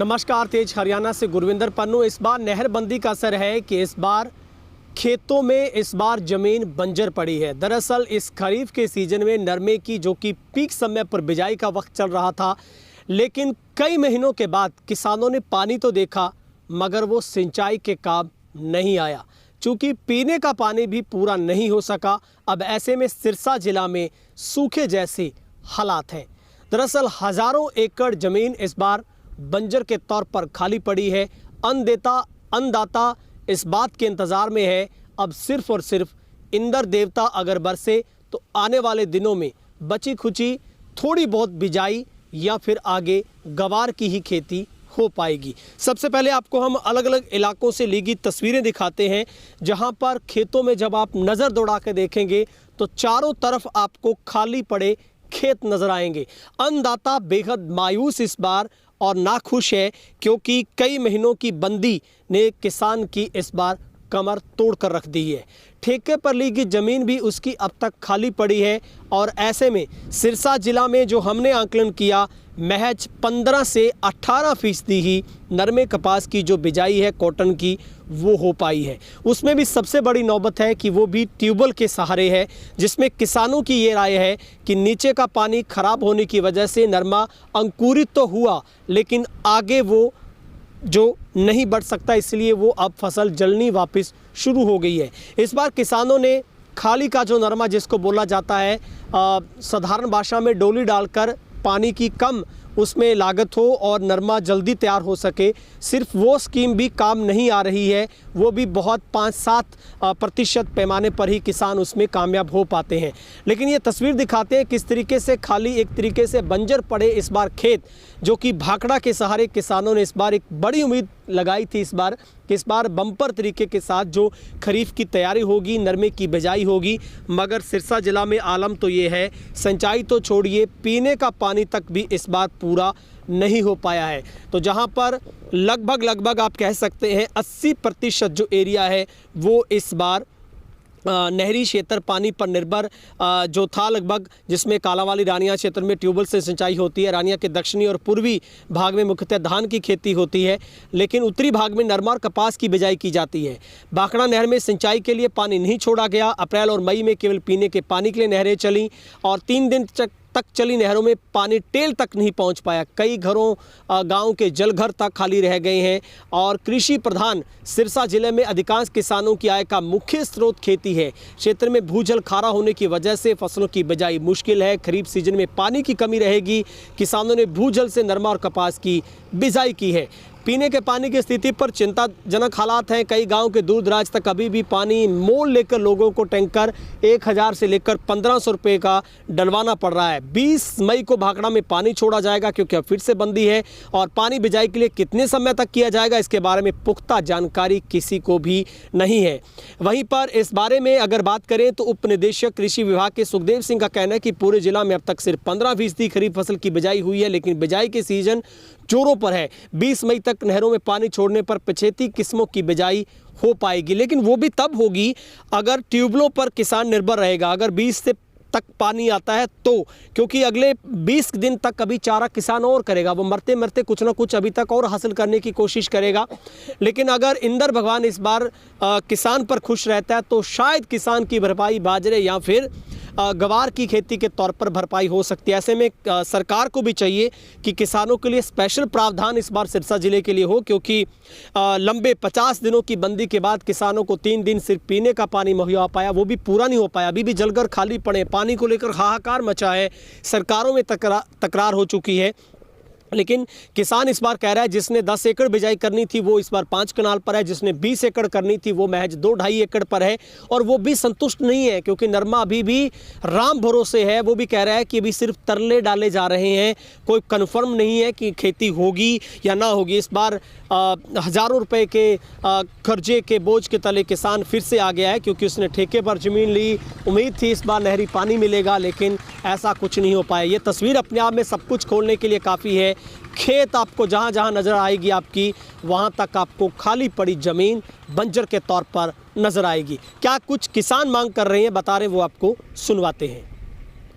नमस्कार, तेज हरियाणा से गुरविंदर पन्नू। इस बार नहरबंदी का असर है कि इस बार खेतों में ज़मीन बंजर पड़ी है। दरअसल इस खरीफ के सीज़न में नरमे की जो कि पीक समय पर बिजाई का वक्त चल रहा था, लेकिन कई महीनों के बाद किसानों ने पानी तो देखा मगर वो सिंचाई के काम नहीं आया। चूँकि पीने का पानी भी पूरा नहीं हो सका, अब ऐसे में सिरसा जिला में सूखे जैसे हालात हैं। दरअसल हज़ारों एकड़ ज़मीन इस बार बंजर के तौर पर खाली पड़ी है। अन्नदाता इस बात के इंतज़ार में है, अब सिर्फ और सिर्फ इंद्र देवता अगर बरसे तो आने वाले दिनों में बची खुची थोड़ी बहुत बिजाई या फिर आगे गवार की ही खेती हो पाएगी। सबसे पहले आपको हम अलग अलग इलाकों से ली गई तस्वीरें दिखाते हैं, जहां पर खेतों में जब आप नज़र दौड़ा के देखेंगे तो चारों तरफ आपको खाली पड़े खेत नज़र आएंगे। अन्नदाता बेहद मायूस इस बार और नाखुश है, क्योंकि कई महीनों की बंदी ने किसान की इस बार कमर तोड़ कर रख दी है। ठेके पर ली गई ज़मीन भी उसकी अब तक खाली पड़ी है और ऐसे में सिरसा जिला में जो हमने आंकलन किया, महज 15 से 18% ही नरमे कपास की जो बिजाई है कॉटन की वो हो पाई है। उसमें भी सबसे बड़ी नौबत है कि वो भी ट्यूबवेल के सहारे है, जिसमें किसानों की ये राय है कि नीचे का पानी खराब होने की वजह से नरमा अंकुरित तो हुआ लेकिन आगे वो जो नहीं बढ़ सकता, इसलिए वो अब फसल जलनी वापस शुरू हो गई है। इस बार किसानों ने खाली का जो नरमा जिसको बोला जाता है साधारण भाषा में डोली डालकर पानी की कम उसमें लागत हो और नरमा जल्दी तैयार हो सके, सिर्फ वो स्कीम भी काम नहीं आ रही है। वो भी बहुत 5-7% पैमाने पर ही किसान उसमें कामयाब हो पाते हैं। लेकिन ये तस्वीर दिखाते हैं किस तरीके से खाली एक तरीके से बंजर पड़े इस बार खेत, जो कि भाखड़ा के सहारे किसानों ने इस बार एक बड़ी उम्मीद लगाई थी इस बार बम्पर तरीके के साथ जो खरीफ की तैयारी होगी, नरमे की बिजाई होगी। मगर सिरसा जिला में आलम तो ये है, सिंचाई तो छोड़िए, पीने का पानी तक भी इस बार पूरा नहीं हो पाया है। तो जहां पर लगभग आप कह सकते हैं 80% जो एरिया है वो इस बार नहरी क्षेत्र पानी पर निर्भर जो था लगभग, जिसमें कालांवाली रानिया क्षेत्र में ट्यूबवेल से सिंचाई होती है। रानिया के दक्षिणी और पूर्वी भाग में मुख्यतः धान की खेती होती है, लेकिन उत्तरी भाग में नरमा और कपास की बिजाई की जाती है। भाखड़ा नहर में सिंचाई के लिए पानी नहीं छोड़ा गया। अप्रैल और मई में केवल पीने के पानी के लिए नहरें चलीं और 3 दिन तक चली नहरों में पानी टेल तक नहीं पहुंच पाया। कई घरों गांव के जलघर तक खाली रह गए हैं और कृषि प्रधान सिरसा जिले में अधिकांश किसानों की आय का मुख्य स्रोत खेती है। क्षेत्र में भूजल खारा होने की वजह से फसलों की बिजाई मुश्किल है। खरीफ सीजन में पानी की कमी रहेगी। किसानों ने भूजल से नरमा और कपास की बिजाई की है। पीने के पानी की स्थिति पर चिंताजनक हालात हैं। कई गांव के दूर दराज तक अभी भी पानी मोल लेकर लोगों को टैंकर 1000 से लेकर 1500 रुपये का डलवाना पड़ रहा है। 20 मई को भाखड़ा में पानी छोड़ा जाएगा, क्योंकि अब फिर से बंदी है और पानी बिजाई के लिए कितने समय तक किया जाएगा इसके बारे में पुख्ता जानकारी किसी को भी नहीं है। वहीं पर इस बारे में अगर बात करें तो उप निदेशक कृषि विभाग के सुखदेव सिंह का कहना है कि पूरे जिला में अब तक सिर्फ 15% खरीफ फसल की बिजाई हुई है, लेकिन बिजाई के सीजन जोरों पर है। 20 मई तक नहरों में पानी छोड़ने पर 75 किस्मों की बिजाई हो पाएगी, लेकिन वो भी तब होगी अगर ट्यूबवेलों पर किसान निर्भर रहेगा। अगर 20 से तक पानी आता है तो, क्योंकि अगले 20 दिन तक अभी चारा किसान और करेगा, वो मरते मरते कुछ ना कुछ अभी तक और हासिल करने की कोशिश करेगा। लेकिन अगर इंद्र भगवान इस बार किसान पर खुश रहता है तो शायद किसान की भरपाई बाजरे या फिर गवार की खेती के तौर पर भरपाई हो सकती है। ऐसे में सरकार को भी चाहिए कि किसानों के लिए स्पेशल प्रावधान इस बार सिरसा जिले के लिए हो, क्योंकि लंबे 50 दिनों की बंदी के बाद किसानों को 3 दिन सिर्फ पीने का पानी मुहैया हो पाया, वो भी पूरा नहीं हो पाया। अभी भी जलघर खाली पड़े, पानी को लेकर हाहाकार मचा है, सरकारों में तकरार हो चुकी है। लेकिन किसान इस बार कह रहा है जिसने 10 एकड़ बिजाई करनी थी वो इस बार 5 कनाल पर है, जिसने 20 एकड़ करनी थी वो महज 2-2.5 एकड़ पर है और वो भी संतुष्ट नहीं है, क्योंकि नरमा अभी भी राम भरोसे है। वो भी कह रहा है कि अभी सिर्फ तरले डाले जा रहे हैं, कोई कन्फर्म नहीं है कि खेती होगी या ना होगी। इस बार हज़ारों रुपए के कर्जे के बोझ के तले किसान फिर से आ गया है, क्योंकि उसने ठेके पर ज़मीन ली, उम्मीद थी इस बार नहरी पानी मिलेगा, लेकिन ऐसा कुछ नहीं हो पाया। ये तस्वीर अपने आप में सब कुछ खोलने के लिए काफ़ी है। खेत आपको जहाँ जहाँ नज़र आएगी आपकी, वहाँ तक आपको खाली पड़ी ज़मीन बंजर के तौर पर नज़र आएगी। क्या कुछ किसान मांग कर रहे हैं, बता रहे हैं, वो आपको सुनवाते हैं।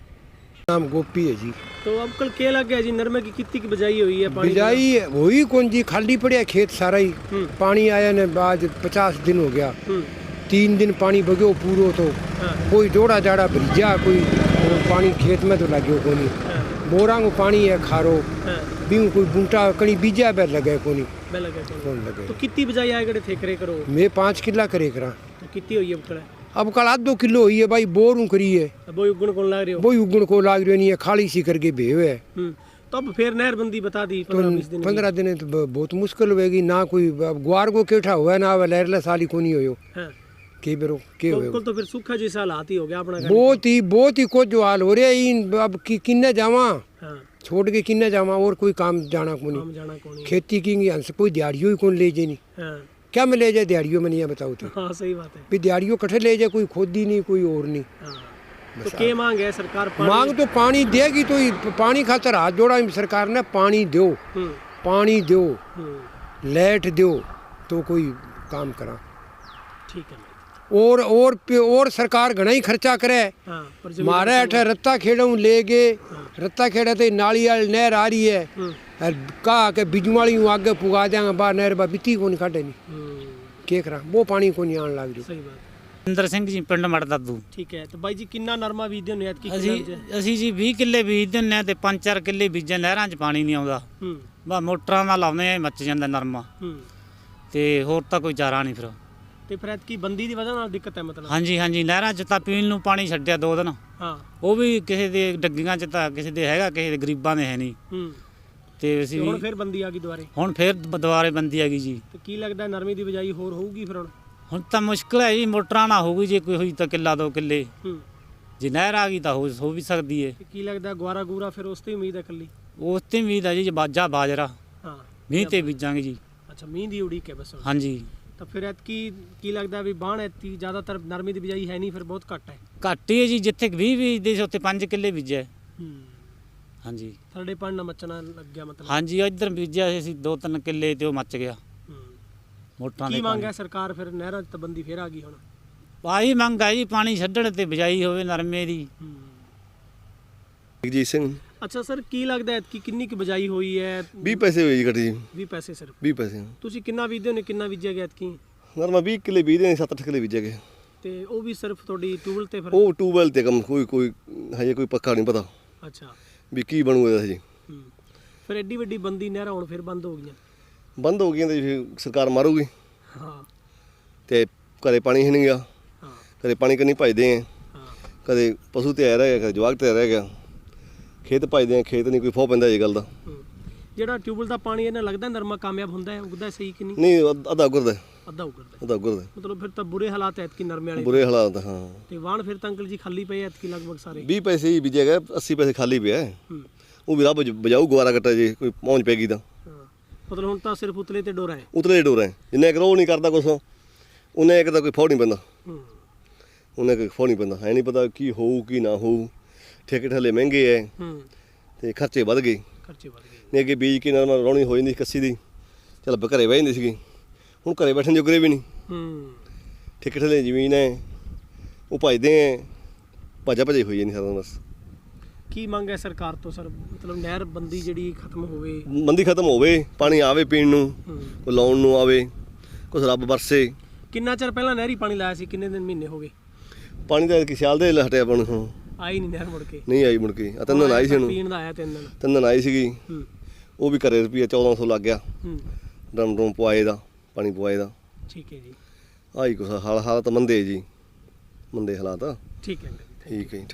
नाम गोपी है जी। तो अब कल क्या लग गया जी, नरमे की कितनी की बिजाई हुई है? पानी बिजाई वही कौन जी, खाली पड़े खेत सारा ही। पानी आया ने बाद 50 दिन हो गया। 3 दिन पानी बगो पूरो तो कोई जोड़ा जाड़ा भरीजा, कोई पानी खेत में तो लगे कोनी। बोरा को पानी है खारो, भी कोई बूटा कहीं बीजा बैल लगे कोनी। कौन लगे? तो कितनी बिजाई आए गड़े थे करे करो? मैं 5 किला करे करा। तो कितनी हुई है अब कल 2 किलो हुई है भाई, बोर करी है। वो उगण कौन लाग रहे हो? वही उगण को लाग रही नहीं है, खाली सी करके भेव है। तो अब फिर नहरबंदी बता दी तो 15 दिन तो बहुत मुश्किल होगी ना। कोई ग्वार को केठा हुआ ना लहरला साली को नहीं हो के बेरो के हो। तो फिर सूखा जैसा हालात ही हो गया अपना। बहुत ही कुछ जो हाल हो रहा है। अब किन्ने जावा, छोड़ के किन्ने जावा, और कोई काम जाना को नहीं। खेती की हंस कोई दिहाड़ियों ही कौन ले जाए नहीं। क्या में ले जाए दिहाड़ियों में? नहीं है बताओ तो। हाँ सही बात है। भी दिहाड़ियों कट्ठे ले जाए, कोई खोदी नहीं, कोई और नहीं। तो क्या मांग है सरकार? मांग तो पानी देगी, तो पानी खातर हाथ जोड़ा सरकार ने। पानी दो, पानी दो, लाइट दो, तो कोई काम करा। ठीक है। और सरकार घना ही खर्चा करे। मारे अठे रत्ता खेड़ों ले गए। रत्ता खेड़े तो नाली वाली नहर आ रही है, कहा के बिजवाड़ी आगे पुगा देंगे बाहर नहर बा बीती को नहीं काटे नहीं के करा, वो पानी को नहीं आने लग रही। सही बात। ਇੰਦਰ ਸਿੰਘ ਜੀ ਪਿੰਡ ਮੜਦਾਦੂ। ਠੀਕ ਹੈ। ਤੇ ਬਾਈ ਜੀ ਕਿੰਨਾ ਨਰਮਾ ਬੀਜਦੇ ਹੁੰਦੇ ਐਤਕੀ? ਅਸੀਂ ਜੀ 20 ਕਿੱਲੇ ਬੀਜਦੇ ਹੁੰਦੇ ਆ ਤੇ 5-4 ਕਿੱਲੇ ਬੀਜੇ ਨਹਿਰਾਂ 'ਚ ਪਾਣੀ ਨਹੀਂ ਆਉਂਦਾ। ਬਸ ਮੋਟਰਾਂ ਨਾਲ ਲਾਉਂਦੇ ਆ, ਮੱਚ ਜਾਂਦਾ ਨਰਮਾ। ਤੇ ਹੋਰ ਤਾਂ ਕੋਈ ਚਾਰਾ ਨਹੀਂ ਫਿਰ। ਤੇ ਫਿਰ ਐਤਕੀ ਬੰਦੀ ਦੀ ਵਜ੍ਹਾ ਨਾਲ ਦਿੱਕਤ ਹੈ ਮਤਲਬ? ਹਾਂਜੀ ਹਾਂਜੀ, ਨਹਿਰਾਂ 'ਚ ਤਾਂ ਪੀਣ ਨੂੰ ਪਾਣੀ ਛੱਡਿਆ 2 ਦਿਨ। ਹਾਂ, ਉਹ ਵੀ ਕਿਸੇ ਦੇ ਡੱਗੀਆਂ 'ਚ ਤਾਂ ਕਿਸੇ ਦੇ ਹੈਗਾ, ਕਿਸੇ ਦੇ ਗਰੀਬਾਂ ਦੇ ਹੈ ਨਹੀਂ। ਤੇ ਅਸੀਂ ਹੁਣ ਫਿਰ ਬੰਦੀ ਆ ਗਈ ਦੁਬਾਰੇ? ਹੁਣ ਫਿਰ ਦੁਬਾਰੇ ਬੰਦੀ ਆ ਗਈ ਜੀ। ਤੇ ਕੀ ਲੱਗਦਾ ਨਰਮੇ ਦੀ ਬਿਜਾਈ ਹੋਰ ਹੋਊਗੀ ਫਿਰ? ਹੁਣ ਤਾਂ ਮੁਸ਼ਕਿਲ ਹੈ ਜੀ, ਮੋਟਰਾਂ ਨਾ ਹੋਊਗੀ, ਜੇ ਕੋਈ ਹੋਈ ਤਾਂ ਕਿੱਲਾ 2 ਕਿੱਲੇ। ਜੇ ਨਹਿਰ ਆ ਗਈ ਤਾਂ ਹੋ ਵੀ ਸਕਦੀ ਹੈ। ਕੀ ਲੱਗਦਾ ਗੁਆਰਾ ਗੂਰਾ ਫਿਰ ਉਸ ਤੇ ਉਮੀਦ ਹੈ ਕੱਲੀ? ਉਸ ਤੇ ਉਮੀਦ ਹੈ ਜੀ, ਬਾਜਰਾ ਹਾਂ ਮੀਂਹ ਤੇ ਬੀਜਾਂਗੇ ਜੀ। ਅੱਛਾ, ਮੀਂਹ ਦੀ ਉਡੀਕ ਹੈ ਬਸ? ਹਾਂਜੀ। ਤਾਂ ਫਿਰ ਐਤਕੀ ਕੀ ਲੱਗਦਾ ਵੀ ਬਾਣ ਐਤਕੀ ਜ਼ਿਆਦਾਤਰ ਨਰਮੇ ਦੀ ਬਿਜਾਈ ਹੈ ਨਹੀਂ, ਫਿਰ ਬਹੁਤ ਘੱਟ ਹੈ? ਘੱਟ ਹੀ ਹੈ ਜੀ, ਜਿੱਥੇ 20 ਬੀਜਦੇ ਸੀ ਉੱਥੇ 5 ਕਿੱਲੇ ਬੀਜਿਆ। ਹਾਂਜੀ। ਸਾਡੇ ਪਾਣੀ ਨਾਲ ਮੱਚਣਾ ਲੱਗ ਗਿਆ ਮਤਲਬ? ਹਾਂਜੀ, ਇੱਧਰ ਬੀਜਿਆ ਸੀ 2-3 ਕਿੱਲੇ ਤੇ ਉਹ ਮੱਚ ਗਿਆ ਮੋਟਰਾਂ ਦੇ। ਕੀ ਮੰਗ ਹੈ ਸਰਕਾਰ ਫਿਰ? ਨਹਿਰਾਂ 'ਚ ਤਾਂ ਬੰਦੀ ਫਿਰ ਆ ਗਈ ਹੁਣ। ਆਹੀ ਮੰਗ ਹੈ ਜੀ, ਪਾਣੀ ਛੱਡਣ ਤੇ ਬਿਜਾਈ ਹੋਵੇ ਨਰਮੇ ਦੀ। ਜਗਜੀਤ ਸਿੰਘ। ਅੱਛਾ ਸਰ, ਕੀ ਲੱਗਦਾ ਐਤਕੀ ਕਿੰਨੀ ਕੁ ਬਿਜਾਈ ਹੋਈ ਹੈ? 20 ਪੈਸੇ ਹੋਏ ਜੀ ਘੱਟ ਜੀ। 20 ਪੈਸੇ ਸਿਰਫ? 20 ਪੈਸੇ। ਤੁਸੀਂ ਕਿੰਨਾ ਬੀਜਦੇ ਹੋ? ਕਿੰਨਾ ਬੀਜਿਆ ਗਿਆ ਐਤਕੀ? ਨਰਮਾ 20 ਕਿੱਲੇ ਬੀਜਦੇ ਨੇ, 7-8 ਕਿੱਲੇ ਬੀਜੇ ਗਏ। ਤੇ ਉਹ ਵੀ ਸਿਰਫ ਤੁਹਾਡੀ ਟੂਬਲ ਤੇ? ਫਿਰ ਉਹ ਟੂਬਲ ਤੇ ਕੰਮ ਕੋਈ ਹਜੇ ਕੋਈ ਪੱਕਾ ਨਹੀਂ ਪਤਾ। ਅੱਛਾ, ਵੀ ਕੀ ਬਣੂਗਾ ਜੀ। ਫਿਰ ਐਡੀ ਵੱਡੀ ਬੰਦੀ ਨਹਿਰਾਂ ਹੁਣ ਫਿਰ ਬੰਦ ਹੋ ਗਈਆਂ? ਬੰਦ ਹੋ ਗਈਆਂ ਤੇ ਫਿਰ ਸਰਕਾਰ ਮਾਰੂਗੀ। ਹਾਂ। ਤੇ ਘਰੇ ਪਾਣੀ ਹੀ ਨਹੀਂ ਗਿਆ। ਹਾਂ। ਘਰੇ ਪਾਣੀ ਕੰਨੀ ਭਜਦੇ ਆ। ਹਾਂ। ਕਦੇ ਪਸ਼ੂ ਤੇ ਆ ਰਹਿ ਗਿਆ, ਕਦੇ ਜਵਾਕ ਤੇ ਰਹਿ ਗਿਆ। ਖੇਤ ਭਜਦੇ ਆ, ਖੇਤ ਨਹੀਂ ਕੋਈ ਫੋਹ ਪੈਂਦਾ ਇਹ ਗੱਲ ਦਾ। ਜਿਹੜਾ ਟਿਊਬਲ ਦਾ ਪਾਣੀ ਇਹਨਾਂ ਲੱਗਦਾ ਨਰਮਾ ਕਾਮਯਾਬ ਹੁੰਦਾ ਹੈ, ਉਗਦਾ ਸਹੀ ਕਿ ਨਹੀਂ? ਨਹੀਂ, ਅੱਧਾ ਉਗਰਦਾ। ਅੱਧਾ ਉਗਰਦਾ? ਅੱਧਾ ਉਗਰਦਾ। ਮਤਲਬ ਫਿਰ ਤਾਂ ਬੁਰੇ ਹਾਲਾਤ ਐਤਕੀ ਨਰਮੇ ਵਾਲੇ? ਬੁਰੇ ਹਾਲਾਤ। ਹਾਂ। ਤੇ ਵਾਣ ਫਿਰ ਤਾਂ ਅੰਕਲ ਜੀ ਖਾਲੀ ਪਏ ਐਤਕੀ ਲਗਭਗ ਸਾਰੇ? 20 ਪੈਸੇ ਹੀ ਬੀਜੇ ਗਏ, 80 ਪੈਸੇ ਖਾਲੀ ਪਿਆ। ਉਹ ਵੀ ਰੱਬ ਬਜਾਊ ਗਵਾਰਾ ਕੱਟਾ ਜੇ ਕੋਈ ਪਹੁੰਚ ਪੈਗੀ ਤਾਂ। ਮਤਲਬ ਹੁਣ ਤਾਂ ਸਿਰਫ ਉਤਲੇ ਤੇ ਡੋਰਾ ਹੈ? ਉਤਲੇ ਡੋਰਾ ਹੈ। ਜਿੰਨਾ ਇੱਕ ਉਹ ਨਹੀਂ ਕਰਦਾ ਕੁਛ, ਉਹਨੇ ਇੱਕ ਤਾਂ ਕੋਈ ਫੋੜ ਨਹੀਂ ਪੈਂਦਾ। ਉਹਨੇ ਕੋਈ ਫੋੜ ਨਹੀਂ ਪੈਂਦਾ। ਹੈ ਨਹੀਂ ਪਤਾ ਕੀ ਹੋਊ ਕੀ ਨਾ ਹੋਊ। ਠੇਕੇ ਠੱਲੇ ਮਹਿੰਗੇ ਐ ਤੇ ਖਰਚੇ ਵੱਧ ਗਏ। ਨਹੀਂ ਅੱਗੇ ਬੀਜ ਕੇ ਨਰਮਾ ਰੌਣੀ ਹੋ ਜਾਂਦੀ ਕੱਸੀ ਦੀ, ਚੱਲ ਘਰੇ ਬਹਿ ਜਾਂਦੀ ਸੀਗੀ। ਹੁਣ ਘਰੇ ਬੈਠਣ ਜੋਗਰੇ ਵੀ ਨਹੀਂ। ਠੇਕੇ ਠੱਲੇ ਜ਼ਮੀਨ ਹੈ, ਉਹ ਭਜਦੇ ਐ, ਭਜਾਈ ਹੋਈ ਜਾਂਦੀ ਸਾਰਾ ਬਸ। ਕੀ ਮੰਗ ਹੈ ਸਰਕਾਰ ਤੋਂ ਸਰ? ਮਤਲਬ ਨਹਿਰ ਬੰਦੀ ਜਿਹੜੀ ਖਤਮ ਹੋਵੇ? ਬੰਦੀ ਖਤਮ ਹੋਵੇ, ਪਾਣੀ ਆਵੇ ਪੀਣ ਨੂੰ, ਕੋਈ ਲਾਉਣ ਨੂੰ ਆਵੇ, ਕੁਛ ਰੱਬ ਵਰਸੇ। ਕਿੰਨਾ ਚਿਰ ਪਹਿਲਾਂ ਨਹਿਰੀ ਪਾਣੀ ਲਾਇਆ ਸੀ? ਕਿੰਨੇ ਦਿਨ ਮਹੀਨੇ ਹੋ ਗਏ? ਪਾਣੀ ਤਾਂ ਕਿ ਸਿਆਲ ਦੇ ਹਟਿਆ ਪਾਣੀ। ਹੁਣ ਆਈ ਨਹੀਂ ਨਹਿਰ ਮੁੜ ਕੇ? ਨਹੀਂ ਆਈ ਮੁੜ ਕੇ। ਤਿੰਨ ਦਿਨ ਆਈ ਸੀ ਉਹਨੂੰ। ਪੀਣ ਦਾ ਆਇਆ 3 ਦਿਨ? 3 ਦਿਨ ਆਈ ਸੀਗੀ। ਉਹ ਵੀ ਘਰੇ ਰੁਪਈਆ 1400 ਲੱਗ ਗਿਆ। ਡਰਮ ਪਵਾਏ ਦਾ, ਪਾਣੀ ਪਵਾਏ ਦਾ। ਠੀਕ ਹੈ ਜੀ। ਆਹੀ ਕੁਛ ਹਾਲਾਤ ਮੰਦੇ ਜੀ, ਮੰਦੇ ਹਾਲਾਤ। ਠੀਕ ਹੈ। ਠੀਕ ਹੈ।